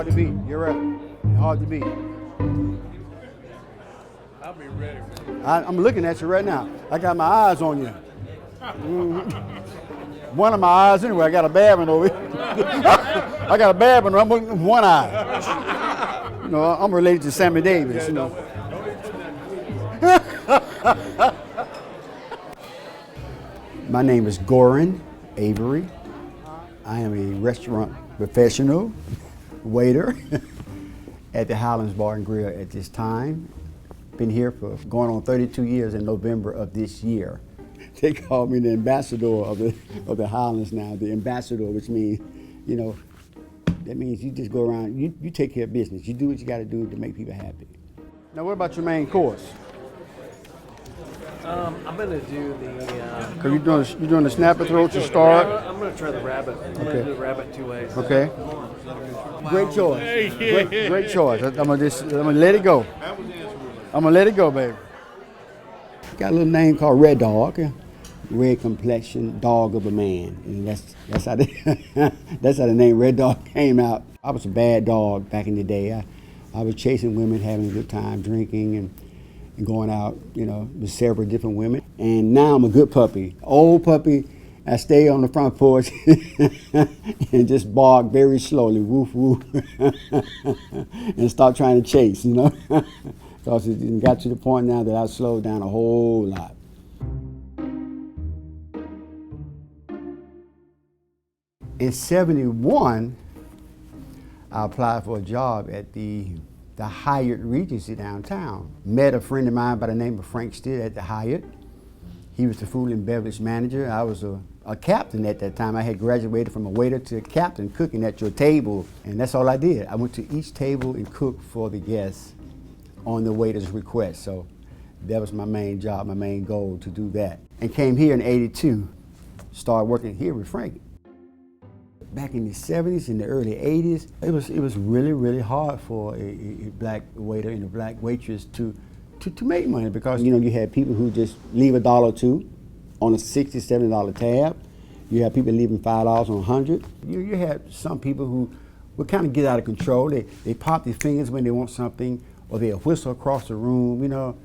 hard to beat. You're right. You're hard to beat. I'll be ready for you. I'm looking at you right now. I got my eyes on you. One of my eyes anyway. I got a bad one over here. I got a bad one. I'm looking at one eye. You know, I'm related to Sammy Davis. You know. My name is Goren, Avery. I am a restaurant professional, waiter at the Highlands Bar and Grill at this time. Been here for going on 32 years in November of this year. They call me the ambassador of the Highlands now, the ambassador, which means, you know, that means you just go around, you take care of business. You do what you got to do to make people happy. Now, what about your main course? I'm gonna do the. You're doing the snapper throat to start. I'm gonna try the rabbit. I'm gonna do the rabbit 2 ways. Okay. Great choice. Great choice. I'm gonna let it go. I'm gonna let it go, baby. Got a little name called Red Dog, red complexion dog of a man, and that's how the name Red Dog came out. I was a bad dog back in the day. I was chasing women, having a good time, drinking and going out, you know, with several different women. And now I'm a good puppy, old puppy. I stay on the front porch and just bark very slowly, woof woof, and stop trying to chase, you know. Because it got to the point now that I slowed down a whole lot. In '71, I applied for a job at the Hyatt Regency downtown. Met a friend of mine by the name of Frank Steele at the Hyatt. He was the food and beverage manager. I was a captain at that time. I had graduated from a waiter to a captain, cooking at your table, and that's all I did. I went to each table and cooked for the guests on the waiter's request. So that was my main job, my main goal, to do that. And came here in '82, started working here with Frank. Back in the '70s, in the early '80s, it was really, really hard for a black waiter and a black waitress to make money, because, you know, you had people who just leave $1 or $2 on a $60, $70 tab. You had people leaving $5 on $100. You had some people who would kind of get out of control. They pop their fingers when they want something, or they'll whistle across the room, you know.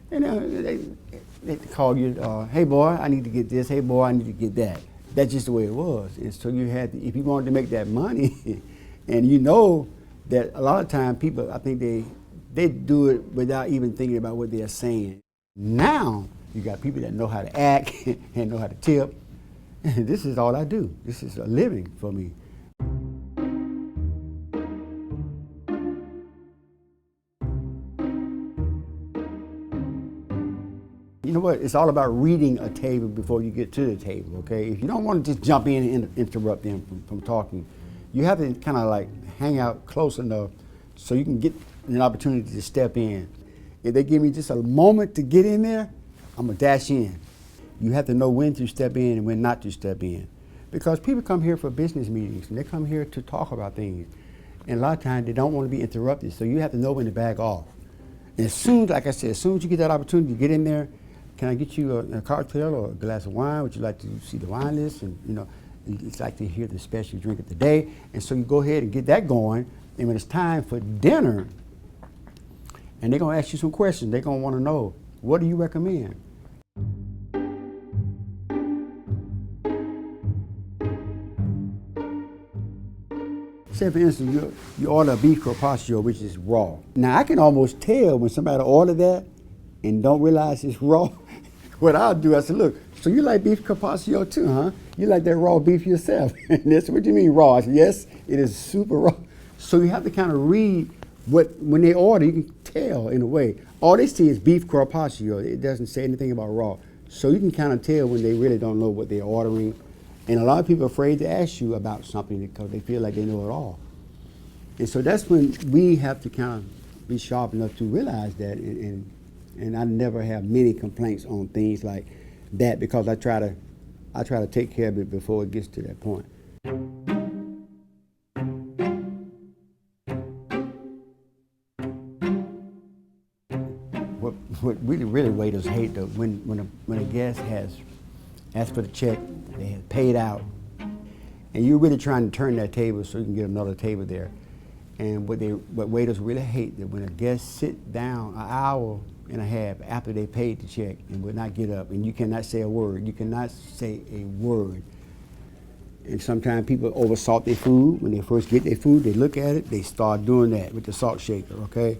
And they call you, hey boy, I need to get this, hey boy, I need to get that. That's just the way it was. And so you had to, if you wanted to make that money, and you know that a lot of times people, I think they do it without even thinking about what they're saying. Now, you got people that know how to act and know how to tip. And this is all I do. This is a living for me. You know what? It's all about reading a table before you get to the table, okay? If you don't want to just jump in and interrupt them from talking, you have to kind of like hang out close enough so you can get an opportunity to step in. If they give me just a moment to get in there, I'm gonna dash in. You have to know when to step in and when not to step in. Because people come here for business meetings, and they come here to talk about things. And a lot of times they don't want to be interrupted, so you have to know when to back off. And as soon, like I said, as soon as you get that opportunity to get in there, can I get you a cocktail or a glass of wine? Would you like to see the wine list? And, you know, you'd like to hear the special drink of the day. And so you go ahead and get that going. And when it's time for dinner, and they're gonna ask you some questions, they're gonna wanna know, what do you recommend? Say for instance, you order a beef carpaccio, which is raw. Now I can almost tell when somebody order that and don't realize it's raw. What I'll do, I said, look, so you like beef carpaccio too, huh? You like that raw beef yourself? And that's what you mean raw. I said, yes, it is super raw. So you have to kind of read when they order, you can tell in a way. All they see is beef carpaccio. It doesn't say anything about raw. So you can kind of tell when they really don't know what they're ordering. And a lot of people are afraid to ask you about something because they feel like they know it all. And so that's when we have to kind of be sharp enough to realize that. And I never have many complaints on things like that, because I try to take care of it before it gets to that point. What really waiters hate, though, when a guest has asked for the check, they have paid out, and you're really trying to turn that table so you can get another table there, And what waiters really hate, that when a guest sit down an hour and a half after they paid the check and would not get up, and you cannot say a word. You cannot say a word. And sometimes people over salt their food. When they first get their food, they look at it, they start doing that with the salt shaker, okay?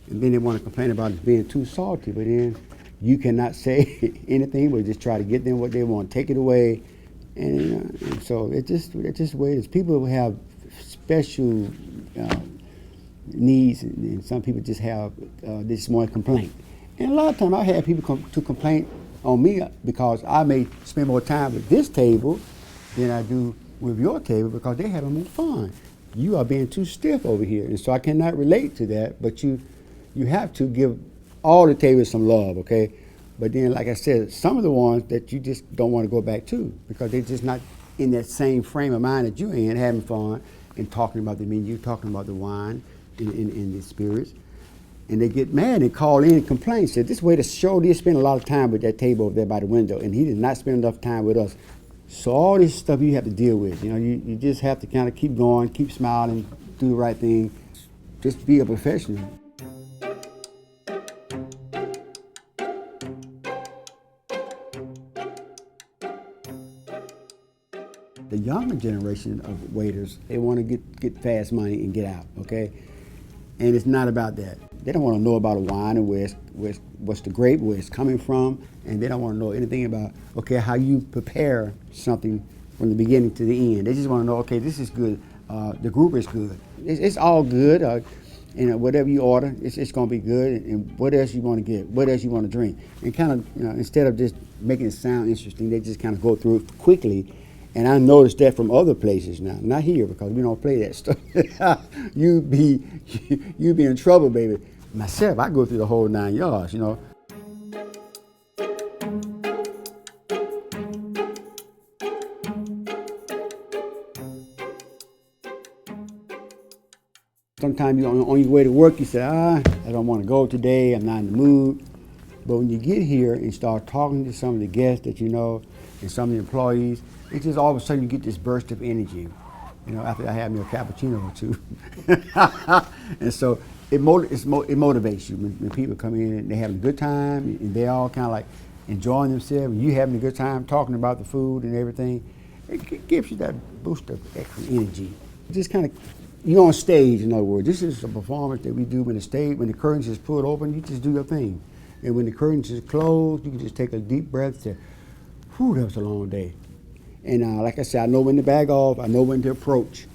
And then they want to complain about it being too salty, but then you cannot say anything but just try to get them what they want, take it away. And so it's just waiters. People who have special needs, and some people just have this more complaint. And a lot of times I have people come to complain on me because I may spend more time with this table than I do with your table because they're having more fun. You are being too stiff over here, and so I cannot relate to that. But you have to give all the tables some love, okay? But then, like I said, some of the ones that you just don't want to go back to because they're just not in that same frame of mind that you're in, having fun and talking about the menu, talking about the wine and the spirits. And they get mad and call in and complain. Say, this waiter sure did spend a lot of time with that table over there by the window, and he did not spend enough time with us. So all this stuff you have to deal with. You know, you just have to kind of keep going, keep smiling, do the right thing. Just be a professional. The younger generation of waiters, they want to get fast money and get out, okay? And it's not about that. They don't want to know about a wine and what's the grape, where it's coming from, and they don't want to know anything about, okay, how you prepare something from the beginning to the end. They just want to know, okay, this is good, the group is good. It's all good, whatever you order, it's going to be good, and what else you want to get, what else you want to drink. And kind of, instead of just making it sound interesting, they just kind of go through it quickly. And I noticed that from other places now, not here because we don't play that stuff. you be in trouble, baby. Myself, I go through the whole 9 yards, you know. Sometimes you're on your way to work, you say, I don't want to go today, I'm not in the mood. But when you get here and start talking to some of the guests that you know and some of the employees, it's just all of a sudden you get this burst of energy, after I have me a cappuccino or two. And so it motivates you when people come in and they're having a good time and they're all kind of like enjoying themselves and you having a good time talking about the food and everything. It gives you that boost of extra energy. Just kind of, you're on stage, in other words. This is a performance that we do when the curtains is pulled open, you just do your thing. And when the curtains is closed, you can just take a deep breath and say, whew, that was a long day. And like I said, I know when to back off, I know when to approach.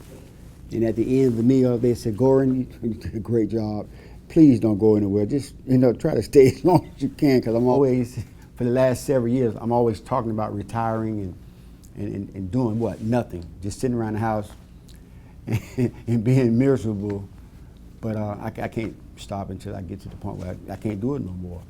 And at the end of the meal, they said, Goren, you did a great job. Please don't go anywhere. Just, try to stay as long as you can, because I'm always, for the last several years, I'm always talking about retiring and doing what? Nothing. Just sitting around the house and being miserable. But I can't stop until I get to the point where I can't do it no more.